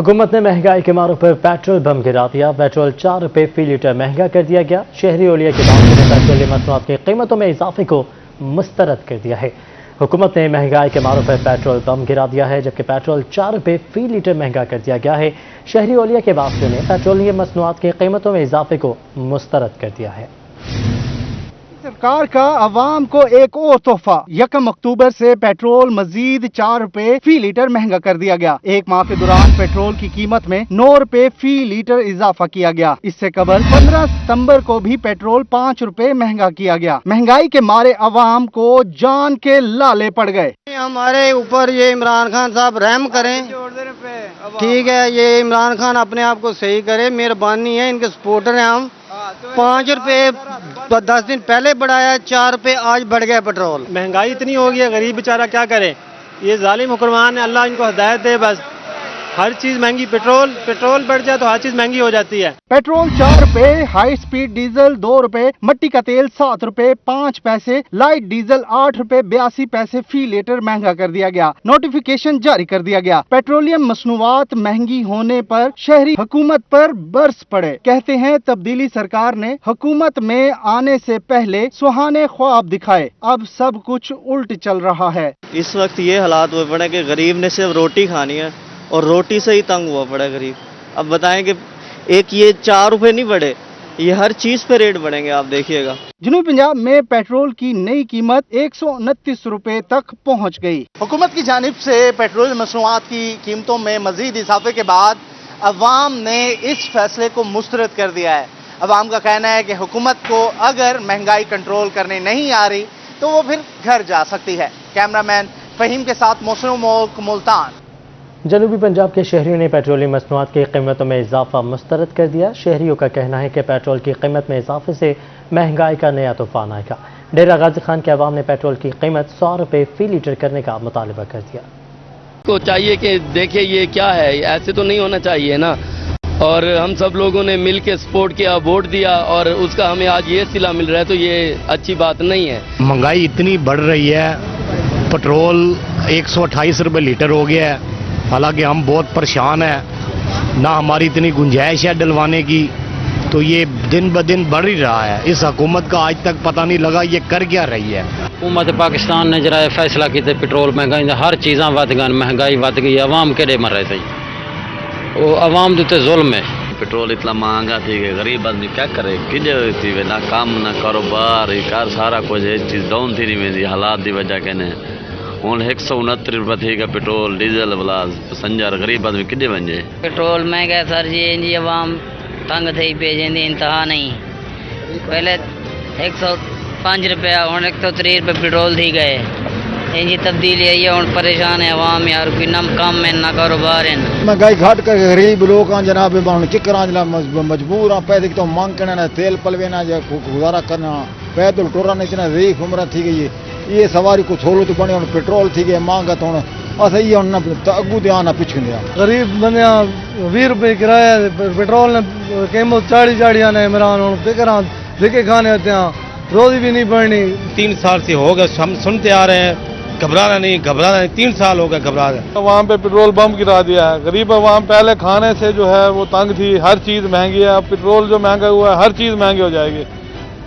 हुकूमत ने महंगाई के मारों पर पेट्रोल बम गिरा दिया। पेट्रोल 4 रुपये फी लीटर महंगा कर दिया गया। शहरी ओलिया के बावजूद पेट्रोलियम मसनूआत की कीमतों में इजाफे को मुस्तरद कर दिया है। हुकूमत ने महंगाई के मारों पर पेट्रोल बम गिरा दिया है, जबकि पेट्रोल 4 रुपये फी लीटर महंगा कर दिया गया है। शहरी ओलिया के बावजूद ने पेट्रोलियम मसनूआत की कीमतों में इजाफे को मुस्तरद कर दिया है। सरकार का अवाम को एक और तोहफा, 1 अक्टूबर से पेट्रोल मजीद 4 रुपए फी लीटर महंगा कर दिया गया। एक माह के दौरान पेट्रोल की कीमत में 9 रुपए फी लीटर इजाफा किया गया। इससे कबल 15 सितंबर को भी पेट्रोल 5 रुपए महंगा किया गया। महंगाई के मारे अवाम को जान के लाले पड़ गए। हमारे ऊपर ये इमरान खान साहब रहम करें, ठीक है, ये इमरान खान अपने आप को सही करे, मेहरबानी है, इनके सपोर्टर हैं हम। 5 रुपए 10 दिन पहले बढ़ाया, 4 रुपए आज बढ़ गया पेट्रोल। महंगाई इतनी हो गई है, गरीब बेचारा क्या करे। ये जालिम हुक्मरान है, अल्लाह इनको हिदायत दे। बस हर चीज महंगी, पेट्रोल बढ़ जाए तो हर चीज महंगी हो जाती है। पेट्रोल 4 रुपए, हाई स्पीड डीजल 2 रुपए, मट्टी का तेल 7 रुपए 5 पैसे, लाइट डीजल 8 रुपए 82 पैसे फी लीटर महंगा कर दिया गया। नोटिफिकेशन जारी कर दिया गया। पेट्रोलियम मसनूआत महंगी होने पर शहरी हुकूमत पर बरस पड़े। कहते हैं तब्दीली सरकार ने हुकूमत में आने से पहले सुहाने ख्वाब दिखाए, अब सब कुछ उल्ट चल रहा है। इस वक्त ये हालात हुए पड़े कि गरीब ने सिर्फ रोटी खानी है और रोटी से ही तंग हुआ पड़ा गरीब। अब बताएं कि एक ये 4 रुपए नहीं बढ़े, ये हर चीज पे रेट बढ़ेंगे, आप देखिएगा। जनूबी पंजाब में पेट्रोल की नई कीमत 129 रुपए तक पहुंच गई। हुकूमत की जानिब से पेट्रोल मसनूआत की कीमतों में मजीद इजाफे के बाद अवाम ने इस फैसले को मुस्तरद कर दिया है। अवाम का कहना है कि हुकूमत को अगर महंगाई कंट्रोल करने नहीं आ रही तो वो फिर घर जा सकती है। कैमरामैन फहीम के साथ मोहसिन मुल्तान। जनूबी पंजाब के शहरियों ने पेट्रोलियम मसनूआत की कीमतों में इजाफा मुस्तरद कर दिया। शहरियों का कहना है कि पेट्रोल की कीमत में इजाफे से महंगाई का नया तूफान आएगा। डेरा गाजी खान के अवाम ने पेट्रोल की कीमत 100 रुपये फी लीटर करने का मुतालबा कर दिया। को चाहिए कि देखिए ये क्या है, ऐसे तो नहीं होना चाहिए ना। और हम सब लोगों ने मिल के सपोर्ट किया, वोट दिया और उसका हमें आज ये सिला मिल रहा है, तो ये अच्छी बात नहीं है। महंगाई इतनी बढ़ रही है, पेट्रोल 128 रुपये लीटर हो गया है। हालांकि हम बहुत परेशान हैं, ना हमारी इतनी गुंजाइश है डलवाने की, तो ये दिन ब दिन बढ़ ही रहा है। इस हुकूमत का आज तक पता नहीं लगा ये कर क्या रही है। हुकूमत पाकिस्तान ने जरा फैसला किया, पेट्रोल महंगाई हर चीज़ा वध गई, महंगाई वध गई, आवाम केड़े मर रहे थे, वो आवाम के जुल्म है। पेट्रोल इतना महंगा थी कि गरीब आदमी क्या करे, कि ना काम ना कारोबार, सारा कुछ चीज़ डाउन थी नहीं, हालात की वजह कहने हूँ 169 रुपये थी का पेट्रोल डीजल वाला पैसेंजर गरीब आदमी कितने बन जाए। पेट्रोल महंगा सर जी आवाम तंग थी पे जी इंतहा नहीं। पहले 105 रुपया हूँ 130 रुपये पेट्रोल थी गए। इंजी तब्दीली आई है, हूँ परेशान है आवाम यार, कोई ना काम है ना कारोबार है। महंगाई घट कर गरीब लोग जनाब चिकरा मजबूर हाँ, पैदल तो मांग करना, तेल पलवेना गुजारा करना, पैदल टोरा नहीं इतना रीख उम्र थी गई। ये सवारी को सहूलत बने, पेट्रोल थी गए महंगा, तो सही है अगू दिया ना पिछू दिया। गरीब बंदे 20 रुपये किराया, पेट्रोल ने कीमत 40 आने इमरान हूँ फिक्र धिके खाने होते हैं, रोजी भी नहीं बढ़नी। 3 साल से हो गए हम सुनते आ रहे हैं, घबराना नहीं 3 साल हो गए घबरा गए। वहाँ पे पेट्रोल बम गिरा दिया है। गरीब आवाम पहले खाने से जो है वो तंग थी, हर चीज़ महंगी है। अब पेट्रोल जो महंगा हुआ है, हर चीज़ महंगी हो जाएगी।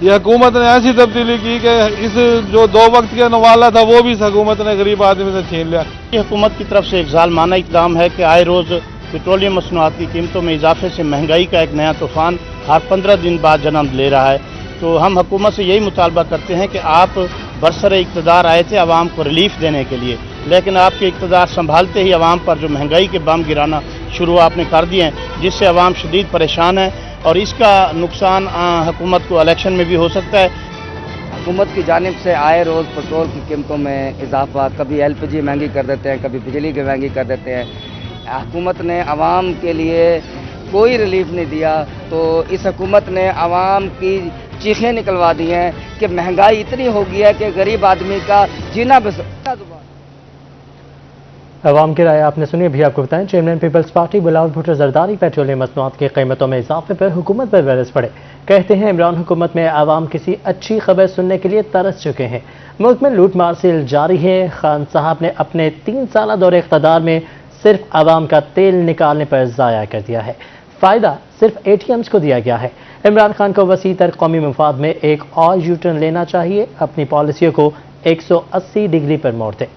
ये हुकूमत ने ऐसी तब्दीली की कि इस जो 2 वक्त का नवाला था वो भी इस हुकूमत ने गरीब आदमी से छीन लिया। ये हुकूमत की तरफ से एक जालमाना इक़दाम है कि आए रोज़ पेट्रोलियम मसनूआत की कीमतों में इजाफे से महंगाई का एक नया तूफान हर 15 दिन बाद जन्म ले रहा है। तो हम हुकूमत से यही मुतालबा करते हैं कि आप बरसर इक़्तिदार आए थे आवाम को रिलीफ देने के लिए, लेकिन आपके इक़्तिदार संभालते ही आवाम पर जो महंगाई के बम गिराना शुरू आपने कर दिए हैं, जिससे आवाम शदीद परेशान है और इसका नुकसान हुकूमत को इलेक्शन में भी हो सकता है। हुकूमत की जानिब से आए रोज़ पेट्रोल की कीमतों में इजाफा, कभी LPG महंगी कर देते हैं, कभी बिजली की महंगी कर देते हैं। हुकूमत ने आवाम के लिए कोई रिलीफ नहीं दिया, तो इस हुकूमत ने आवाम की चीखें निकलवा दी हैं कि महंगाई इतनी हो गई है कि गरीब आदमी का जीना बस। अवाम की राय आपने सुनी। अभी आपको बताएं, chairman peoples party Bilawal Bhutto Zardari petroleum मसनूआत की कीमतों में इजाफे पर हुकूमत पर बरस पड़े। कहते हैं इमरान हुकूमत में आवाम किसी अच्छी खबर सुनने के लिए तरस चुके हैं। मुल्क में लूट मार से जारी है। खान साहब ने अपने 3 साल दौरे इख्तदार में सिर्फ आवाम का तेल निकालने पर ज़ाया कर दिया है। फ़ायदा सिर्फ ATMs को दिया गया है। इमरान खान को वसी तर कौमी मफाद में एक और यूटर्न लेना चाहिए, अपनी पॉलिसियों को 180 डिग्री पर मोड़ दें।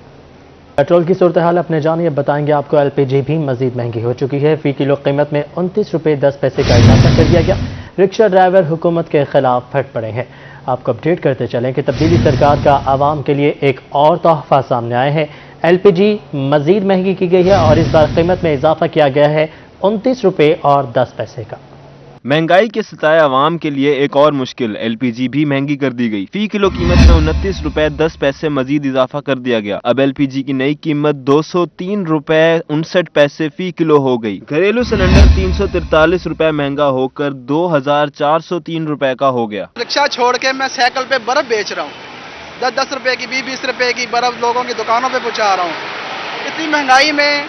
पेट्रोल की सूरत हाल अपने जानिए बताएंगे आपको। LPG भी मजीद महंगी हो चुकी है। फी किलो कीमत में 29 रुपये 10 पैसे का इजाफा कर दिया गया। रिक्शा ड्राइवर हुकूमत के खिलाफ फट पड़े हैं। आपको अपडेट करते चलें कि तब्दीली सरकार का आवाम के लिए एक और तोहफा सामने आया है। LPG मजीद महंगी की गई है और इस बार कीमत में इजाफा किया गया है 29 रुपये और 10 पैसे का। महंगाई के सताए आवाम के लिए एक और मुश्किल, LPG भी महंगी कर दी गई। फी किलो कीमत में 29 रुपए 10 पैसे मजीद इजाफा कर दिया गया। अब LPG की नई कीमत 203 रुपए 59 पैसे फी किलो हो गई। घरेलू सिलेंडर 343 रुपए महंगा होकर 2403 रुपए का हो गया। रिक्शा छोड़ के मैं साइकिल पे बर्फ बेच रहा हूँ, 10-10 रुपए की 20-20 रुपए की बर्फ लोगों की दुकानों पे पहुँचा रहा हूँ। इतनी महंगाई में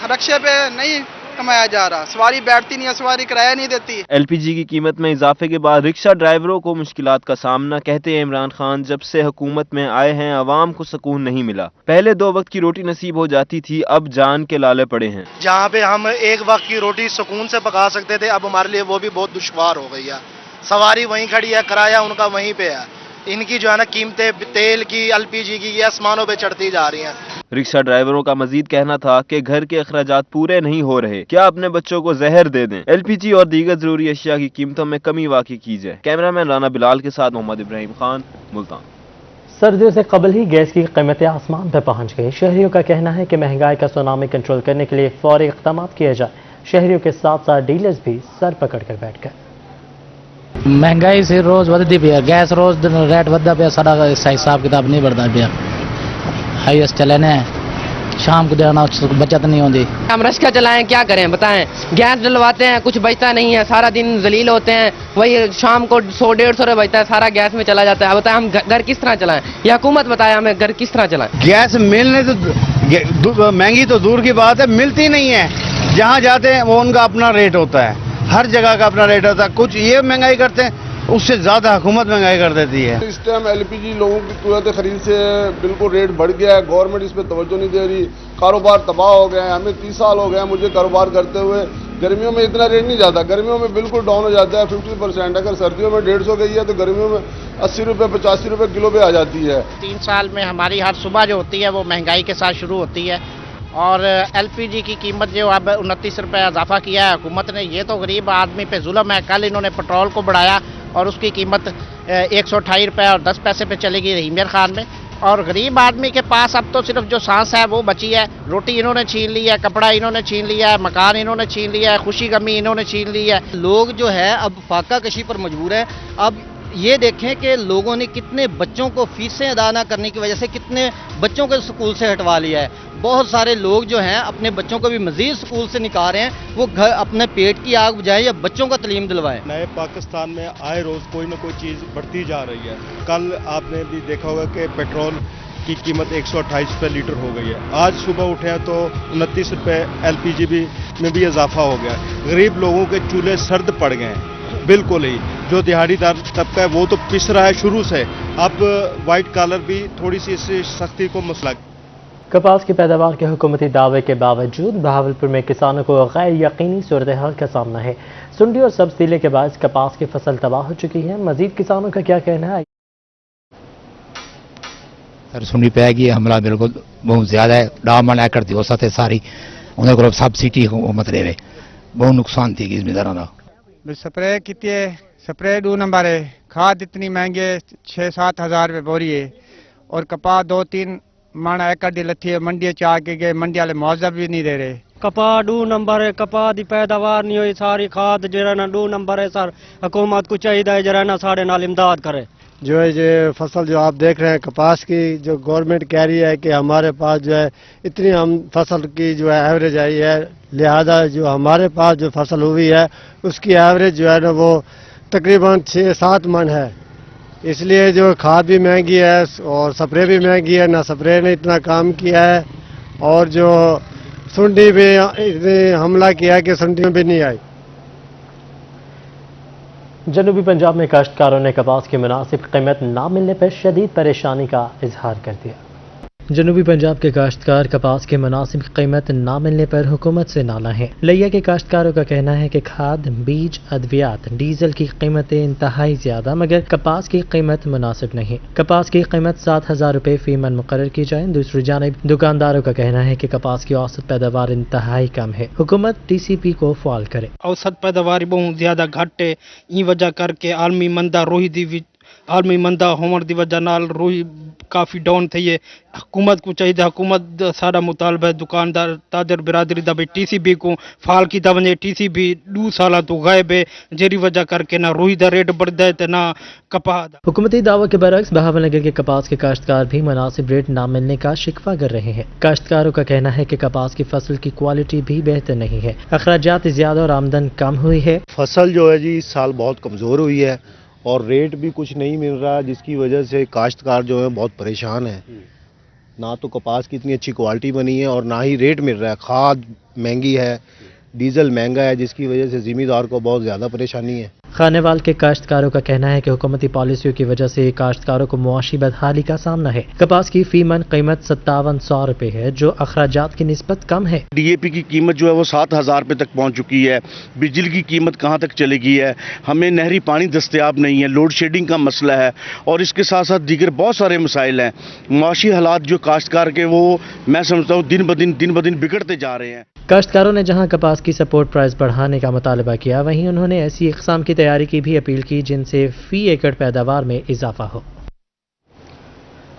रिक्शे पे नहीं कमाया जा रहा, सवारी बैठती नहीं है, सवारी किराया नहीं देती। LPG की कीमत में इजाफे के बाद रिक्शा ड्राइवरों को मुश्किलात का सामना, कहते हैं इमरान खान जब से हुकूमत में आए हैं आवाम को सुकून नहीं मिला। पहले 2 वक्त की रोटी नसीब हो जाती थी, अब जान के लाले पड़े हैं। जहाँ पे हम एक वक्त की रोटी सुकून से पका सकते थे, अब हमारे लिए वो भी बहुत दुश्वार हो गई है। सवारी वहीं खड़ी है, किराया उनका वहीं पे है। इनकी जो है ना कीमतें तेल की, LPG की, ये आसमानों पे चढ़ती जा रही हैं। रिक्शा ड्राइवरों का मजीद कहना था कि घर के अखराजात पूरे नहीं हो रहे, क्या अपने बच्चों को जहर दे दें। LPG और दीगर जरूरी अशिया की कीमतों में कमी वाक़ई की जाए। कैमरामैन राना बिलाल के साथ मोहम्मद इब्राहिम खान, मुल्तान। सर्दियों से कबल ही गैस की कीमतें आसमान पर पहुंच गई। शहरियों का कहना है कि महंगाई का सुनामी कंट्रोल करने के लिए फौरी इक़दाम किए जाए। शहरियों के साथ साथ डीलर्स भी सर पकड़ कर बैठ गए। महंगाई से रोज वधदी पई है, गैस रोज रेट वधदा पिया, साडा हिसाब किताब नहीं बढ़ता पिया। हाईएस्ट चले ने शाम को देना बचत नहीं होती। हम रिक्शा चलाएं, क्या करें बताएं। गैस डलवाते हैं, कुछ बचता नहीं है, सारा दिन जलील होते हैं। वही शाम को 100-150 रुपये बचता है, सारा गैस में चला जाता है। बताएं हम घर किस तरह चलाएं, ये हुकूमत बताए हमें घर किस तरह चलाएं। गैस मिलने तो महंगी तो दूर की बात है, मिलती नहीं है। जहाँ जाते हैं वो उनका अपना रेट होता है, हर जगह का अपना रेट होता है। कुछ ये महंगाई करते हैं, उससे ज्यादा हुकूमत महंगाई कर देती है। इस टाइम LPG लोगों की कीमत खरीद से बिल्कुल रेट बढ़ गया है। गवर्नमेंट इस पर तवज्जो नहीं दे रही, कारोबार तबाह हो गया है। हमें 30 साल हो गए हैं मुझे कारोबार करते हुए। गर्मियों में इतना रेट नहीं जाता, गर्मियों में बिल्कुल डाउन हो जाता है 50%। अगर सर्दियों में 150 गई है तो गर्मियों में 80 रुपये 85 रुपये किलो पे आ जाती है। 3 साल में हमारी हर सुबह जो होती है वो महंगाई के साथ शुरू होती है और LPG की कीमत जो अब 29 रुपये इजाफा किया है हुकूमत ने, ये तो गरीब आदमी पे जुल्म है। कल इन्होंने पेट्रोल को बढ़ाया और उसकी कीमत 128 रुपये और 10 पैसे पे चलेगी रहीम खान में। और गरीब आदमी के पास अब तो सिर्फ जो सांस है वो बची है। रोटी इन्होंने छीन ली है, कपड़ा इन्होंने छीन लिया है, मकान इन्होंने छीन लिया है, खुशी गमी इन्होंने छीन ली है। लोग जो है अब फाका कशी पर मजबूर है। अब ये देखें कि लोगों ने कितने बच्चों को फीसें अदा न करने की वजह से कितने बच्चों को स्कूल से हटवा लिया है। बहुत सारे लोग जो हैं अपने बच्चों को भी मजीद स्कूल से निकाल रहे हैं। वो घर अपने पेट की आग बुझाएं या बच्चों को तालीम दिलवाएं। नए पाकिस्तान में आए रोज़ कोई ना कोई चीज़ बढ़ती जा रही है। कल आपने भी देखा होगा कि पेट्रोल की कीमत 128 रुपये लीटर हो गई है। आज सुबह उठे हैं तो 29 रुपये LPG में भी इजाफा हो गया। गरीब लोगों के चूल्हे सर्द पड़ गए हैं बिल्कुल ही। जो दिहाड़ीदार तबका है वो तो पिस रहा है शुरू से, अब वाइट कॉलर भी थोड़ी सी इससे सख्ती को मसला। कपास की पैदावार के हुकूमती दावे के बावजूद बहावलपुर में किसानों को गैर यकीनी सूरत हाल का सामना है। सुंडी और सब्ज़ीले के बाद कपास की फसल तबाह हो चुकी है। मजीद किसानों का क्या कहना है? सर सुनी पैगी हमला बिल्कुल बहुत ज्यादा है। डामन एकड़ थी औसत है सारी, उन्हें को सब्सिडी मतलब बहुत नुकसान थी जिम्मेदारों का। स्प्रे की स्प्रे 2 नंबर है, खाद इतनी महंगी है 6-7 हज़ार रुपये बोरी है और कपास 2-3 मन एकड़ दी लथी है। मंडी चाह के गए, मंडी वाले मुआवजा भी नहीं दे रहे। कपास 2 नंबर है, कपास की पैदावार नहीं हुई, सारी खाद जो ना 2 नंबर है। सर हुकूमत को चाहिए जो ना साढ़े नाल इमदाद करे। जो है ये फसल जो आप देख रहे हैं कपास की, जो गवर्नमेंट कह रही है कि हमारे पास जो है इतनी हम फसल की जो है एवरेज आई है, लिहाजा जो हमारे पास जो फसल हुई है उसकी एवरेज जो है ना वो तकरीबन 6-7 मन है। इसलिए जो खाद भी महंगी है और स्प्रे भी महंगी है, ना स्प्रे ने इतना काम किया है और जो सुंडी भी हमला किया कि सुंडी में भी नहीं आई। जनूबी पंजाब में काश्तकारों ने कपास की मुनासिब कीमत न मिलने पर शदीद परेशानी का इजहार कर दिया। जनूबी पंजाब के काश्तकार कपास की मुनासिब कीमत न मिलने पर हुकूमत से नाला है। लिया के काश्तकारों का कहना है कि खाद, बीज, अद्वियात, डीजल की कीमतें इंतहाई ज्यादा मगर कपास की कीमत मुनासिब नहीं। कपास की कीमत 7,000 रुपये फी मन मुकर्रर की जाए। दूसरी जानिब दुकानदारों का कहना है कि कपास की औसत पैदावार इंतहाई कम है। हुकूमत TCP को फाल करे। औसत पैदावार बहुत ज्यादा घट है, ई वजह करके आलमी मंदा होने की वजह नाल रोही काफ़ी डाउन थी है। हुकूमत को चाहिए, हुकूमत सारा मुतालबा है दुकानदार ताजर बिरादरी का भी TCP को फाल की वजे। TCP 2 साल तो गायब है, जेरी वजह करके ना रोही का रेट बढ़ता है ना कपास। हुकूमती दावा के बरक्स बहावलनगर के कपास के काश्तकार भी मुनासिब रेट न मिलने का शिकवा कर रहे हैं। काश्तकारों का कहना है कि कपास की फसल की क्वालिटी भी बेहतर नहीं है, अखराजात ज्यादा और आमदन कम हुई है। फसल जो है जी इस साल बहुत कमज़ोर हुई है और रेट भी कुछ नहीं मिल रहा, जिसकी वजह से काश्तकार जो है बहुत परेशान है। ना तो कपास की इतनी अच्छी क्वालिटी बनी है और ना ही रेट मिल रहा है। खाद महंगी है, डीजल महंगा है, जिसकी वजह से ज़मींदार को बहुत ज़्यादा परेशानी है। खानेवाल के काश्तकारों का कहना है कि हुकूमती पॉलिसियों की वजह से काश्तकारों को मुआशी बदहाली का सामना है। कपास की फी मन कीमत 5700 रुपये है, जो अखराजात की निस्बत कम है। DAP की कीमत जो है वो 7,000 रुपये तक पहुंच चुकी है। बिजली की कीमत कहां तक चलेगी है, हमें नहरी पानी दस्तयाब नहीं है, लोड शेडिंग का मसला है और इसके साथ साथ दीगर बहुत सारे मसाइल हैं। मुआशी हालात जो काश्तकार के वो मैं समझता हूँ दिन ब दिन बिगड़ते जा रहे हैं। काश्तकारों ने जहां कपास की सपोर्ट प्राइस बढ़ाने का मुतालबा किया, वहीं उन्होंने ऐसी इक़साम की तैयारी की भी अपील की जिनसे फी एकड़ पैदावार में इजाफा हो।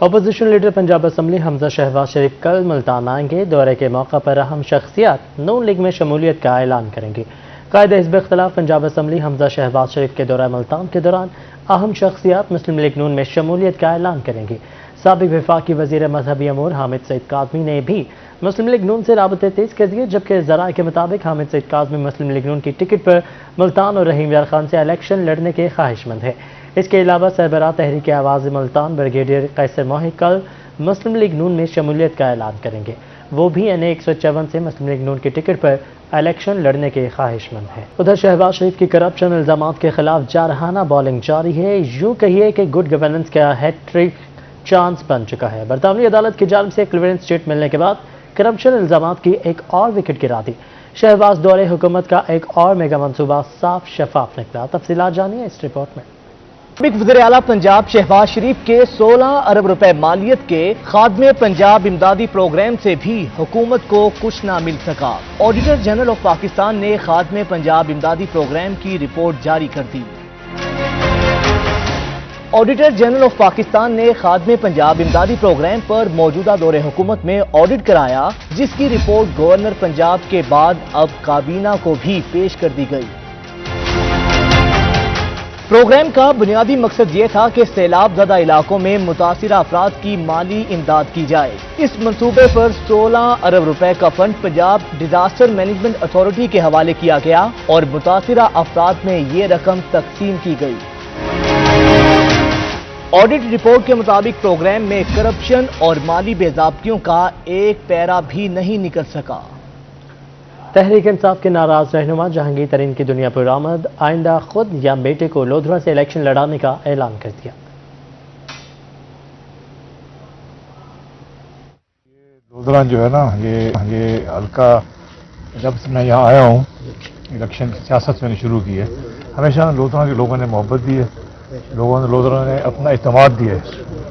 Opposition leader Punjab assembly Hamza Shahbaz Sharif कल मुल्तान आएंगे। दौरे के मौका पर अहम शख्सियात नून लीग में शमूलियत का ऐलान करेंगे। कायद हिज़्ब इख्तिलाफ पंजाब असम्बली हमजा शहबाज शरीफ के दौरा मुल्तान के दौरान अहम शख्सियात मुस्लिम लीग नून में शमूलियत का ऐलान करेंगी। साबिक वफाकी वज़ीर मजहबी अमूर हामिद सईद काज़मी ने भी मुस्लिम लीग नून से राबते तेज़ कर दिए, जबकि ज़राए के मुताबिक हामिद सईद काज़मी मुस्लिम लीग नून की टिकट पर मुल्तान और रहीम यार खान से इलेक्शन लड़ने के ख्वाहिशमंद है। इसके अलावा सरबराह तहरीक आवाज़ मुल्तान ब्रिगेडियर कैसर मोही कल मुस्लिम लीग नून में शमूलियत का ऐलान करेंगे। वो भी NA 154 से मुस्लिम लीग नून की टिकट पर इलेक्शन लड़ने के ख्वाहिशमंद है। उधर शहबाज शरीफ की करप्शन इल्जामात के खिलाफ जारहाना बॉलिंग जारी है। यूँ कहिए कि गुड गवर्नेंस का हैट्रिक चांस बन चुका है। बरतानवी अदालत की जानिब से क्लियरेंस स्टेट मिलने के बाद करप्शन इल्जामात की एक और विकेट गिरा दी। शहबाज दौरे हुकूमत का एक और मेगा मंसूबा साफ शफाफ निकला। तफसीलात जानिए इस रिपोर्ट में। साबिक वज़ीर आला पंजाब शहबाज शरीफ के 16 अरब रुपए मालियत के खादमे पंजाब इमदादी प्रोग्राम से भी हुकूमत को कुछ ना मिल सका। ऑडिटर जनरल ऑफ पाकिस्तान ने खादमे पंजाब इमदादी प्रोग्राम की रिपोर्ट जारी कर दी। ऑडिटर जनरल ऑफ पाकिस्तान ने खादमे पंजाब इमदादी प्रोग्राम पर मौजूदा दौरे हुकूमत में ऑडिट कराया, जिसकी रिपोर्ट गवर्नर पंजाब के बाद अब काबीना को भी पेश कर दी गई। प्रोग्राम का बुनियादी मकसद ये था कि सैलाब ज़दा इलाकों में मुतासिरा अफराद की माली इमदाद की जाए। इस मंसूबे पर 16 अरब रुपए का fund Punjab disaster management authority के हवाले किया गया और मुतासिरा अफराद में ये रकम तकसीम की गई। ऑडिट रिपोर्ट के मुताबिक प्रोग्राम में करप्शन और माली बेज़ाब्तियों का एक पैरा भी नहीं निकल सका। तहरीक इंसाफ के नाराज रहनुमा जहांगीर तरीन की दुनिया पर आमद, आइंदा खुद या बेटे को लोधरा से इलेक्शन लड़ाने का ऐलान कर दिया। लोधरा जो है ना ये हल्का, जब से मैं यहाँ आया हूँ इलेक्शन सियासत मैंने शुरू की है, हमेशा लोधरा के लोगों ने मोहब्बत दी है, लोगों ने लोधरा ने अपना इत्मीनान दिया है।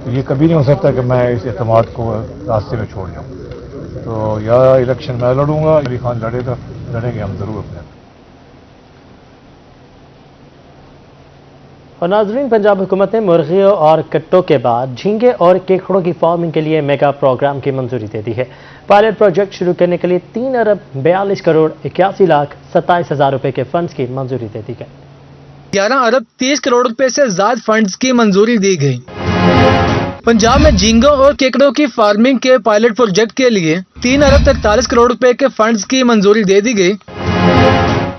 तो ये कभी नहीं हो सकता कि मैं इस इत्मीनान को रास्ते में छोड़ जाऊँ। तो या इलेक्शन मैं लड़ूंगा, अली खान लड़ेगा, लड़ेंगे हम जरूर अपने। और नाजरीन, पंजाब हुकूमत ने मुर्गियों और कट्टों के बाद झींगे और केकड़ों की फार्मिंग के लिए मेगा प्रोग्राम की मंजूरी दे दी है। पायलट प्रोजेक्ट शुरू करने के लिए 3 अरब 42 करोड़ 81 लाख 27 हजार रुपए के फंड्स की मंजूरी दे दी गई। 11 अरब 30 करोड़ रुपए से ज्यादा फंड्स की मंजूरी दी गई। पंजाब में झींगों और केकड़ों की फार्मिंग के पायलट प्रोजेक्ट के लिए 3 अरब 43 करोड़ रुपए के फंड्स की मंजूरी दे दी गई।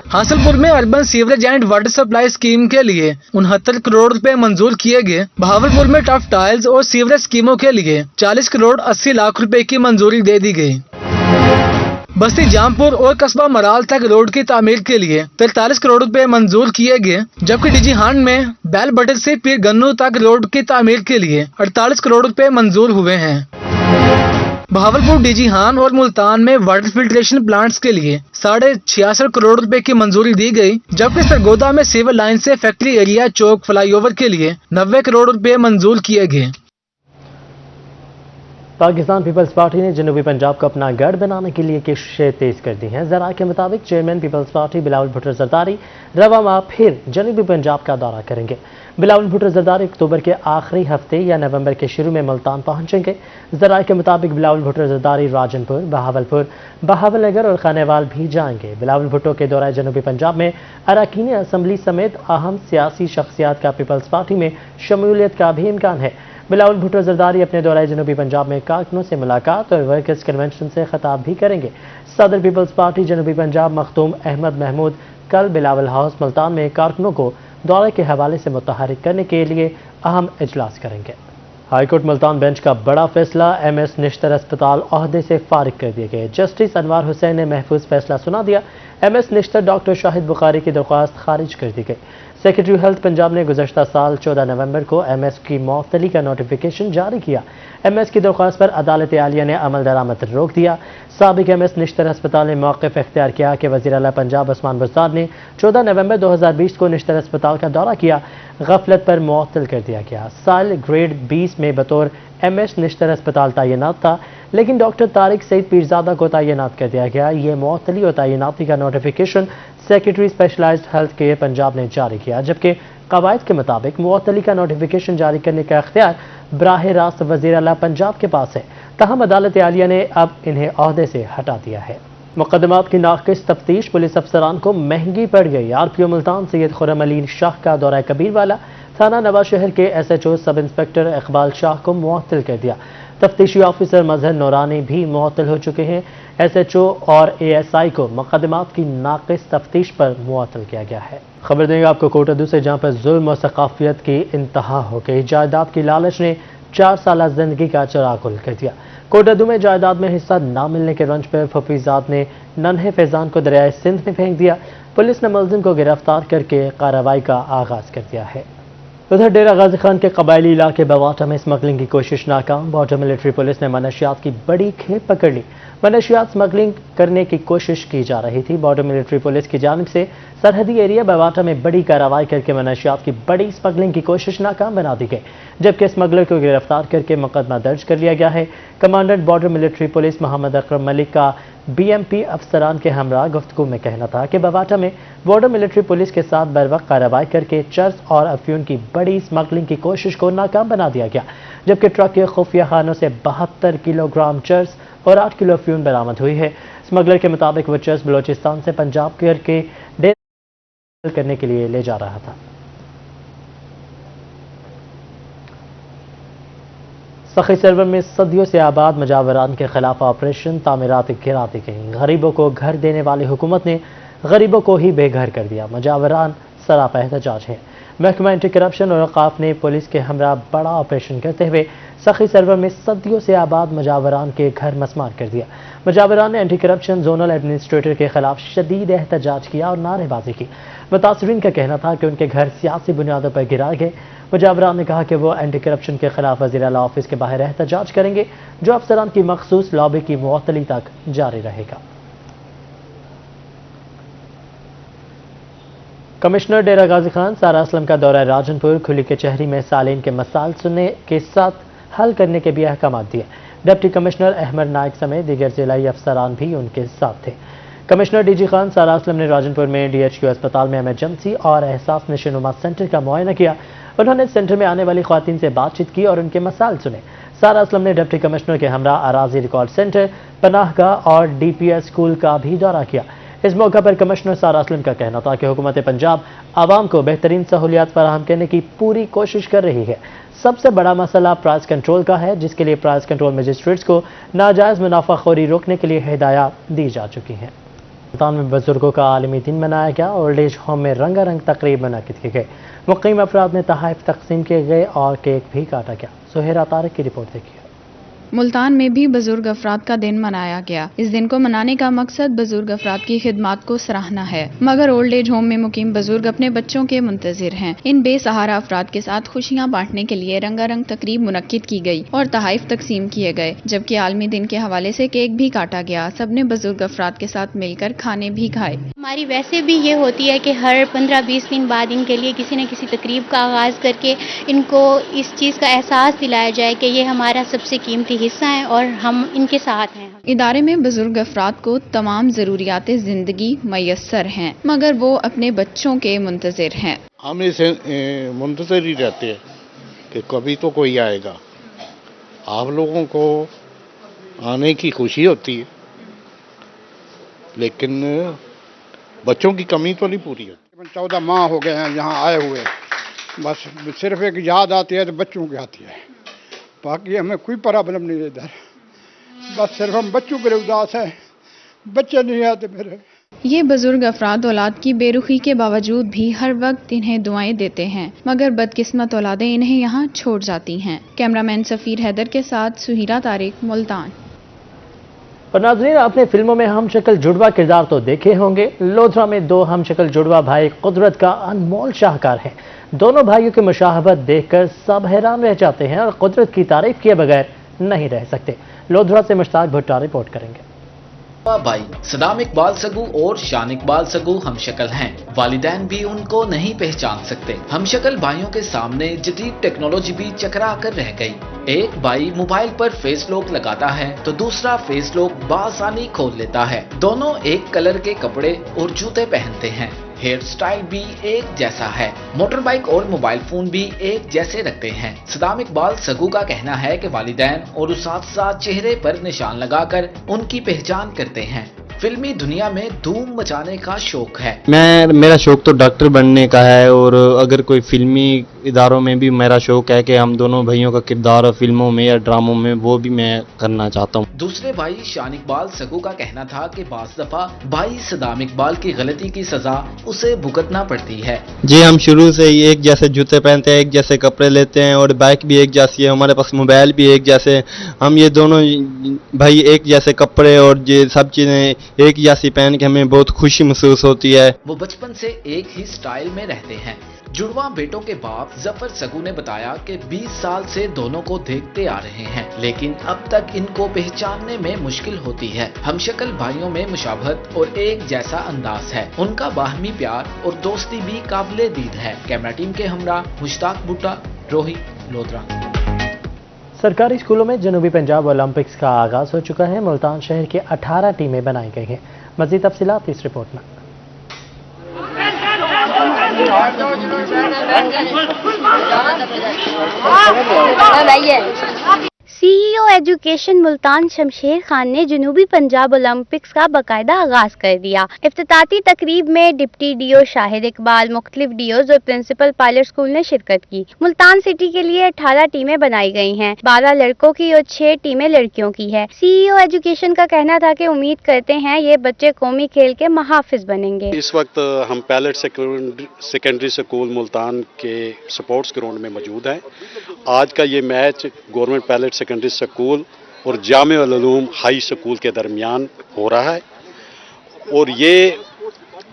हासलपुर में urban sewerage and water supply scheme के लिए 69 करोड़ रुपए मंजूर किए गए। बहावलपुर में टफ टाइल्स और सीवरेज स्कीमों के लिए 40 करोड़ 80 लाख रुपए की मंजूरी दे दी गई। बस्ती जामपुर और कस्बा मराल तक रोड की तामीर के लिए 43 करोड़ रुपए मंजूर किए गए, जबकि डीजीहान में बैल बटन से पीर गन्नू तक रोड की तामीर के लिए 48 करोड़ रुपए मंजूर हुए हैं। बहावलपुर, डीजीहान और मुल्तान में वाटर फिल्ट्रेशन प्लांट्स के लिए 66.5 करोड़ रुपए की मंजूरी दी गई, जबकि सरगोदा में सिविल लाइन से फैक्ट्री एरिया चौक फ्लाईओवर के लिए 90 करोड़ रुपए मंजूर किए गए। पाकिस्तान पीपल्स पार्टी ने जनूबी पंजाब को अपना गढ़ बनाने के लिए कोशिशें तेज कर दी हैं। ज़राए के मुताबिक chairman peoples party Bilawal Bhutto Zardari रवा माह फिर जनूबी पंजाब का दौरा करेंगे। बिलावल भुट्टो जरदारी अक्टूबर के आखिरी हफ्ते या नवंबर के शुरू में मुल्तान पहुंचेंगे। ज़राए के मुताबिक बिलावल भुट्टो जरदारी राजनपुर, बहावलपुर, बहावलनगर और खानेवाल भी जाएंगे। बिलावल भुट्टो के दौरे जनूबी पंजाब में अरकान असम्बली समेत अहम सियासी शख्सियात का पीपल्स पार्टी में शमूलियत का भी इम्कान है। बिलावल भुट्टो जरदारी अपने दौरे जनूबी पंजाब में कारकुनों से मुलाकात और वर्कर्स कन्वेंशन से खिताब भी करेंगे। सदर पीपल्स पार्टी जनूबी पंजाब मखदूम अहमद महमूद कल बिलावल हाउस मुल्तान में कारकुनों को दौरे के हवाले से मुतहरिक करने के लिए अहम इजलास करेंगे। हाईकोर्ट मुल्तान बेंच का बड़ा फैसला, MS निश्तर अस्पताल ओहदे से फारिग कर दिए गए। जस्टिस अनवार हुसैन ने महफूज फैसला सुना दिया। MS निश्तर डॉक्टर शाहिद बुखारी की दरख्वास्त खारिज कर दी गई। सेक्रेटरी हेल्थ पंजाब ने गुज़श्ता साल 14 नवंबर को MS की मुअत्तली का नोटिफिकेशन जारी किया। MS की दरख्वास्त पर अदालत आलिया ने अमल दरामद रोक दिया। साबिक MS निश्तर अस्पताल ने मौक़िफ़ इख्तियार किया कि वज़ीर आला पंजाब उस्मान बुज़दार ने 14 नवंबर 2020 को निश्तर अस्पताल का दौरा किया, गफलत पर मुअत्तल कर दिया गया। साल ग्रेड 20 में बतौर MS निश्तर अस्पताल तैनात था, लेकिन डॉक्टर तारिक सईद पीरजादा को तैनात कर दिया गया। ये मुअत्तली और तैनाती का notification secretary specialised health care Punjab ने जारी किया, जबकि कवायद के मुताबिक मुअत्तली का नोटिफिकेशन जारी करने का इख्तियार बराह रास्त वज़ीर आला पंजाब के पास है। तहम अदालत आलिया ने अब इन्हें ओहदे से हटा दिया है। मुकदमात की नाक़िस तफ्तीश पुलिस अफसरान को महंगी पड़ गई। RPO मुल्तान सैयद खुर्रम अली शाह का दौरा कबीरवाला, थाना नवाज शहर के SHO sub inspector Iqbal Shah को मुअत्तल कर दिया। तफ्तीशी ऑफिसर मजहर नूरानी भी मुअत्तल हो चुके हैं। SHO और ASI को मुकदमात की नाक़िस तफ्तीश पर मुअत्तल किया गया है। खबर देंगे आपको कोटद्दू से, जहाँ पर जुल्म और सकाफियत की इंतहा हो गई। जायदाद की लालच ने 4 साल जिंदगी का चिराग गुल कर दिया। कोटद्दू में जायदाद में हिस्सा न मिलने के रंज पर फफीजाद ने नन्हे फैजान को दरियाए सिंध में फेंक दिया। पुलिस ने मुलजिम को गिरफ्तार करके कार्रवाई का आगाज कर दिया है। उधर डेरा गाजी खान के कबायली इलाके बवाटा में स्मगलिंग की कोशिश नाकाम। बॉर्डर मिलिट्री पुलिस ने मनशियात की बड़ी खेप पकड़ ली। मनशियात स्मगलिंग करने की कोशिश की जा रही थी। बॉर्डर मिलिट्री पुलिस की जानिब से सरहदी एरिया बवाटा में बड़ी कार्रवाई करके मनशियात की बड़ी स्मगलिंग की कोशिश नाकाम बना दी गई, जबकि स्मगलर को गिरफ्तार करके मुकदमा दर्ज कर लिया गया है। Commandant Border Military Police Mohammad Akram Malik का BMP अफसरान के हमरा गुफ्तगू में कहना था कि बवाटा में बॉर्डर मिलिट्री पुलिस के साथ बर वक्त कार्रवाई करके चर्स और अफ्यून की बड़ी स्मगलिंग की कोशिश को नाकाम बना दिया गया, जबकि ट्रक के खुफिया खानों से 72 किलोग्राम चर्स और 8 किलो अफ्यून बरामद हुई है। स्मगलर के मुताबिक वो चर्स बलोचिस्तान से पंजाब के डेरा करने के लिए ले जा रहा था। सखी सरवर में सदियों से आबाद मजावरान के खिलाफ ऑपरेशन, तामीरात गिरा दी गई। गरीबों को घर देने वाली हुकूमत ने गरीबों को ही बेघर कर दिया। मजावरान सरापा एहतजाज है। महकमा एंटी करप्शन और औकाफ ने पुलिस के हमरा बड़ा ऑपरेशन करते हुए सखी सरवर में सदियों से आबाद मजावरान के घर मसमार कर दिया। मजावरान ने एंटी करप्शन जोनल एडमिनिस्ट्रेटर के खिलाफ शदीद एहतजाज किया और नारेबाजी की। मुतासरीन का कहना था कि उनके घर सियासी बुनियादों पर गिराए गए। मुजावरान ने कहा कि वो एंटी करप्शन के खिलाफ वज़ीर आला ऑफिस के बाहर एहतजाज करेंगे, जो अफसरान की मखसूस लॉबी की मुअत्तली तक जारी रहेगा। कमिश्नर डेरा गाजी खान सारा असलम का दौरा राजनपुर, खुली कचहरी में सालीन के मसाइल सुनने के साथ हल करने के भी अहकाम दिए। डिप्टी कमिश्नर अहमद नाइक समेत दीगर जिलाई अफसरान भी उनके साथ थे। कमिश्नर DG खान सारा असलम ने राजनपुर में DHQ अस्पताल में इमरजेंसी और एहसास नशीनुमा सेंटर का मुआयना किया। उन्होंने सेंटर में आने वाली ख्वातीन से बातचीत की और उनके मसाइल सुने। सारा असलम ने डिप्टी कमिश्नर के हमरा अराजी रिकॉर्ड सेंटर, पनाहगाह और DPS स्कूल का भी दौरा किया। इस मौके पर कमिश्नर सारा असलम का कहना था कि हुकूमत पंजाब आवाम को बेहतरीन सहूलियात फराहम करने की पूरी कोशिश कर रही है। सबसे बड़ा मसला प्राइस कंट्रोल का है, जिसके लिए प्राइस कंट्रोल मजिस्ट्रेट्स को नाजायज़ मुनाफाखोरी रोकने के लिए हिदायत दी जा चुकी हैं। मुल्तान में बुजुर्गों का आलमी दिन मनाया गया। ओल्ड एज होम में रंगारंग तकरीब मुनक़िद की गई। मुक़ीम अफराद में तोहफ़े तकसीम किए गए और केक भी काटा गया। सुहेरा तारिक की रिपोर्ट देखिए। मुल्तान में भी बुजुर्ग अफराद का दिन मनाया गया। इस दिन को मनाने का मकसद बुजुर्ग अफराद की खिदमत को सराहना है, मगर ओल्ड एज होम में मुकीम बुजुर्ग अपने बच्चों के मुंतजिर हैं। इन बेसहारा अफराद के साथ खुशियां बांटने के लिए रंगारंग तकरीब मुनक्किद की गई और तहाइफ तकसीम किए गए, जबकि आलमी दिन के हवाले से केक भी काटा गया। सबने बुजुर्ग अफराद के साथ मिलकर खाने भी खाए। हमारी वैसे भी ये होती है कि हर 15-20 दिन बाद इनके लिए किसी न किसी तकरीब का आगाज़ करके इनको इस चीज़ का एहसास दिलाया जाए कि ये हमारा सबसे कीमती हिस्सा है और हम इनके साथ हैं। इदारे में बुजुर्ग अफराद को तमाम ज़रूरियात ज़िंदगी मैसर हैं, मगर वो अपने बच्चों के मुंतज़िर हैं। हम इसे मुंतज़िर ही रहते हैं कि कभी तो कोई आएगा। आप लोगों को आने की खुशी होती है, लेकिन बच्चों की कमी तो नहीं पूरी होती। 14 माह हो गए हैं यहाँ आए हुए, बस सिर्फ एक याद आती है तो बच्चों की आती है, बाकी हमें कोई प्रॉब्लम नहीं है इधर। बस सिर्फ हम बच्चों के लिए उदास हैं, बच्चे नहीं आते मेरे। ये बुजुर्ग अफराद औलाद की बेरुखी के बावजूद भी हर वक्त इन्हें दुआएं देते हैं, मगर बदकिस्मत औलादें इन्हें यहाँ छोड़ जाती हैं। कैमरामैन सफीर हैदर के साथ सुहीरा तारिक, मुल्तान। और नाज़रीन, आपने फिल्मों में हम शक्ल जुड़वा किरदार तो देखे होंगे। लोधरा में दो हम शक्ल जुड़वा भाई कुदरत का अनमोल शाहकार हैं। दोनों भाइयों की मुशाहबत देखकर सब हैरान रह जाते हैं और कुदरत की तारीफ किए बगैर नहीं रह सकते। लोधरा से मुश्ताक भुट्टा रिपोर्ट करेंगे। भाई सदाम इकबाल सगू और शान इकबाल सगू हमशक्ल हैं। वालिदैन भी उनको नहीं पहचान सकते। हमशक्ल भाइयों के सामने जदीद टेक्नोलॉजी भी चकरा कर रह गई। एक भाई मोबाइल पर फेस लॉक लगाता है तो दूसरा फेस लॉक बासानी खोल लेता है। दोनों एक कलर के कपड़े और जूते पहनते हैं। हेयर स्टाइल भी एक जैसा है। मोटर बाइक और मोबाइल फोन भी एक जैसे रखते हैं। सदाम इकबाल सगू का कहना है कि वालिदैन और उस्ताद चेहरे पर निशान लगाकर उनकी पहचान करते हैं। फिल्मी दुनिया में धूम मचाने का शौक है। मेरा शौक तो डॉक्टर बनने का है, और अगर कोई फिल्मी इदारों में भी मेरा शौक है कि हम दोनों भाइयों का किरदार फिल्मों में या ड्रामों में वो भी मैं करना चाहता हूँ। दूसरे भाई शान इकबाल सगू का कहना था कि बाज़ दफा भाई सदाम इकबाल की गलती की सजा उसे भुगतना पड़ती है। जी, हम शुरू से ही एक जैसे जूते पहनते हैं, एक जैसे कपड़े लेते हैं, और बाइक भी एक जैसी है, हमारे पास मोबाइल भी एक जैसे। हम ये दोनों भाई एक जैसे कपड़े और ये सब चीजें एक जैसी पहन के हमें बहुत खुशी महसूस होती है। वो बचपन से एक ही स्टाइल में रहते हैं। जुड़वा बेटों के बाप जफर सगू ने बताया कि 20 साल से दोनों को देखते आ रहे हैं, लेकिन अब तक इनको पहचानने में मुश्किल होती है। हमशक्ल भाइयों में मुशाबहत और एक जैसा अंदाज है। उनका बाहमी प्यार और दोस्ती भी काबिले दीद है। कैमरा टीम के हमरा मुश्ताक भुट्टा, रोही, लोधरा। सरकारी स्कूलों में जनूबी पंजाब ओलंपिक्स का आगाज हो चुका है। मुल्तान शहर की 18 टीमें बनाई गई हैं। मज़ीद तफसीलात इस रिपोर्ट में। CEO एजुकेशन मुल्तान शमशेर खान ने जनूबी पंजाब ओलंपिक्स का बाकायदा आगाज कर दिया। इफ्तिताती तकरीब में डिप्टी डीओ शाहिद इकबाल, मुख्तलिफ डीओज और प्रिंसिपल पायलट स्कूल ने शिरकत की। मुल्तान सिटी के लिए 18 टीमें बनाई गई हैं। 12 लड़कों की और 6 टीमें लड़कियों की है। CEO एजुकेशन का कहना था कि उम्मीद करते हैं ये बच्चे कौमी खेल के महाफिज बनेंगे। इस वक्त हम पायलट सेकेंडरी स्कूल मुल्तान के स्पोर्ट्स ग्राउंड में मौजूद हैं। आज का ये match government pilot secondary school और जामे उल उलूम हाई स्कूल के दरमियान हो रहा है, और ये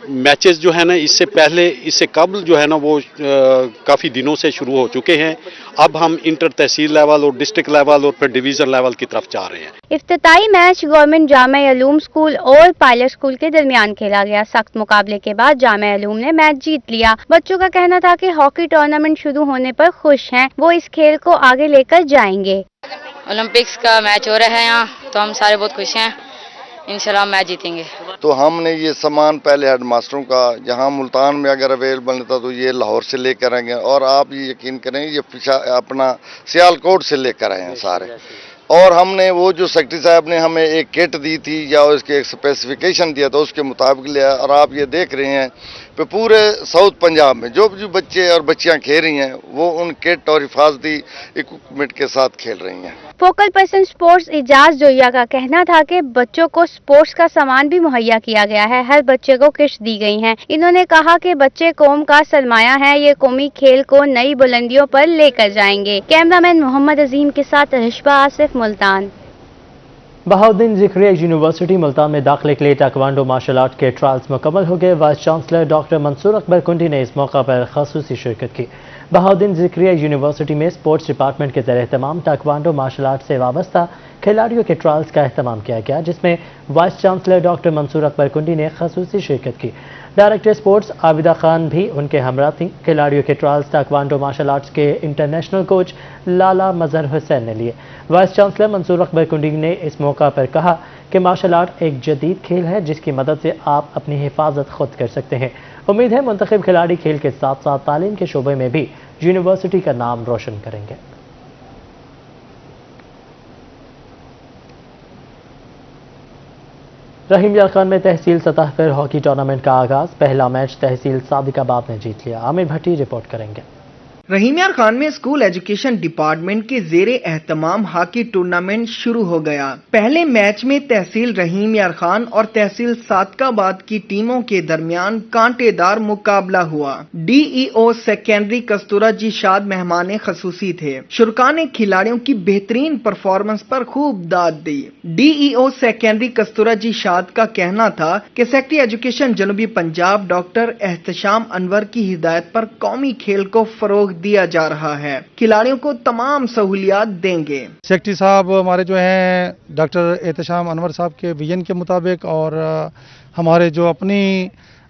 मैचेस जो है ना इससे कबल जो है ना वो काफ़ी दिनों से शुरू हो चुके हैं। अब हम इंटर तहसील लेवल और डिस्ट्रिक्ट लेवल और फिर डिवीज़न लेवल की तरफ जा रहे हैं। इफ्तिताई मैच गवर्नमेंट जामे उलूम स्कूल और पायलट स्कूल के दरमियान खेला गया। सख्त मुकाबले के बाद जामे उलूम ने मैच जीत लिया। बच्चों का कहना था कि हॉकी टूर्नामेंट शुरू होने पर खुश हैं, वो इस खेल को आगे लेकर जाएंगे। ओलंपिक्स का मैच हो रहा है यहाँ, तो हम सारे बहुत खुश हैं। इंशाल्लाह मैच जीतेंगे। तो हमने ये सामान पहले हेड मास्टरों का यहाँ मुल्तान में अगर अवेलेबल था तो ये लाहौर से लेकर आएंगे, और आप ये यकीन करें ये अपना सियालकोट से लेकर आए हैं सारे। और हमने वो जो सेक्रेटरी साहब ने हमें एक किट दी थी या उसके एक स्पेसिफिकेशन दिया था उसके मुताबिक लिया, और आप ये देख रहे हैं पूरे साउथ पंजाब में जो भी बच्चे और बच्चियां खेल रही हैं वो उन किट और हिफाजती इक्विपमेंट के साथ खेल रही हैं। Focal person sports Ijaz Zoya का कहना था कि बच्चों को स्पोर्ट्स का सामान भी मुहैया किया गया है, हर बच्चे को किट्स दी गई हैं। इन्होंने कहा कि बच्चे कौम का सरमाया है, ये कौमी खेल को नई बुलंदियों पर लेकर जाएंगे। कैमरामैन मोहम्मद अजीम के साथ रिशबा आसिफ, मुल्तान। बहाउद्दीन ज़िक्रिया यूनिवर्सिटी मुल्तान में दाखिले के लिए ताइक्वांडो मार्शल आर्ट के ट्रायल्स मुकम्मल हो गए। Vice chancellor doctor Mansoor Akbar Kundi ने इस मौका पर ख़ुसूसी शिरकत की। बहाउद्दीन ज़िक्रिया यूनिवर्सिटी में स्पोर्ट्स डिपार्टमेंट के ज़रिए तमाम ताइक्वांडो मार्शल आर्ट से वाबस्ता खिलाड़ियों के ट्रायल्स का अहतमाम किया गया, जिसमें vice chancellor doctor Mansoor Akbar Kundi ने ख़ुसूसी शिरकत की। डायरेक्टर स्पोर्ट्स आबिदा खान भी उनके हमरा थी। खिलाड़ियों के ट्रायल्स ताइक्वांडो मार्शल आर्ट्स के इंटरनेशनल कोच लाला मजहर हुसैन ने लिए। वाइस चांसलर मंसूर अकबर कुंडी ने इस मौका पर कहा कि मार्शल आर्ट एक जदीद खेल है जिसकी मदद से आप अपनी हिफाजत खुद कर सकते हैं। उम्मीद है मुंतखब खिलाड़ी खेल के साथ साथ तालीम के शोबे में भी यूनिवर्सिटी का नाम रोशन करेंगे। रहीम यार खान में तहसील सतह पर हॉकी टूर्नामेंट का आगाज। पहला मैच तहसील सादिकाबाद ने जीत लिया। आमिर भट्टी रिपोर्ट करेंगे। रहीम यार खान में स्कूल एजुकेशन डिपार्टमेंट के जेरे एहतमाम हॉकी टूर्नामेंट शुरू हो गया। पहले मैच में तहसील रहीम यार खान और तहसील सादकाबाद की टीमों के दरमियान कांटेदार मुकाबला हुआ। डीईओ सेकेंडरी कस्तूरा जी शाद मेहमान खसूसी थे। शुरका ने खिलाड़ियों की बेहतरीन परफॉर्मेंस पर खूब दाद दी। डीईओ सेकेंडरी कस्तूरा जी शाद का कहना था कि सेक्रेटरी एजुकेशन जनूबी पंजाब डॉक्टर एहतशाम अनवर की हिदायत पर कौमी खेल को फरोग दिया जा रहा है। खिलाड़ियों को तमाम सहूलियात देंगे। सेक्रेटरी साहब हमारे जो हैं डॉक्टर एहतशाम अनवर साहब के विजन के मुताबिक और हमारे जो अपनी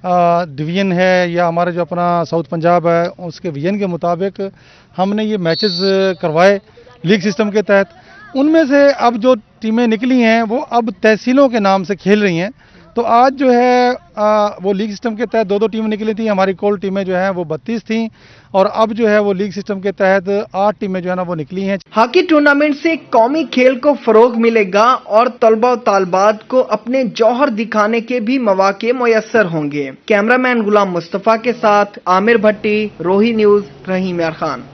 डिवीजन है या हमारे जो अपना साउथ पंजाब है उसके विजन के मुताबिक हमने ये मैचेस करवाए लीग सिस्टम के तहत। उनमें से अब जो टीमें निकली हैं वो अब तहसीलों के नाम से खेल रही हैं। तो आज जो है वो लीग सिस्टम के तहत दो टीमें निकली थी। हमारी कोल टीमें जो हैं वो 32 थीं और अब जो है वो लीग सिस्टम के तहत 8 टीमें जो है ना वो निकली हैं। हॉकी टूर्नामेंट से कौमी खेल को फरोग मिलेगा और तलबा तालबात को अपने जौहर दिखाने के भी मौके मुयस्सर होंगे। कैमरामैन गुलाम मुस्तफा के साथ आमिर भट्टी, रोही न्यूज, रहीम यार खान।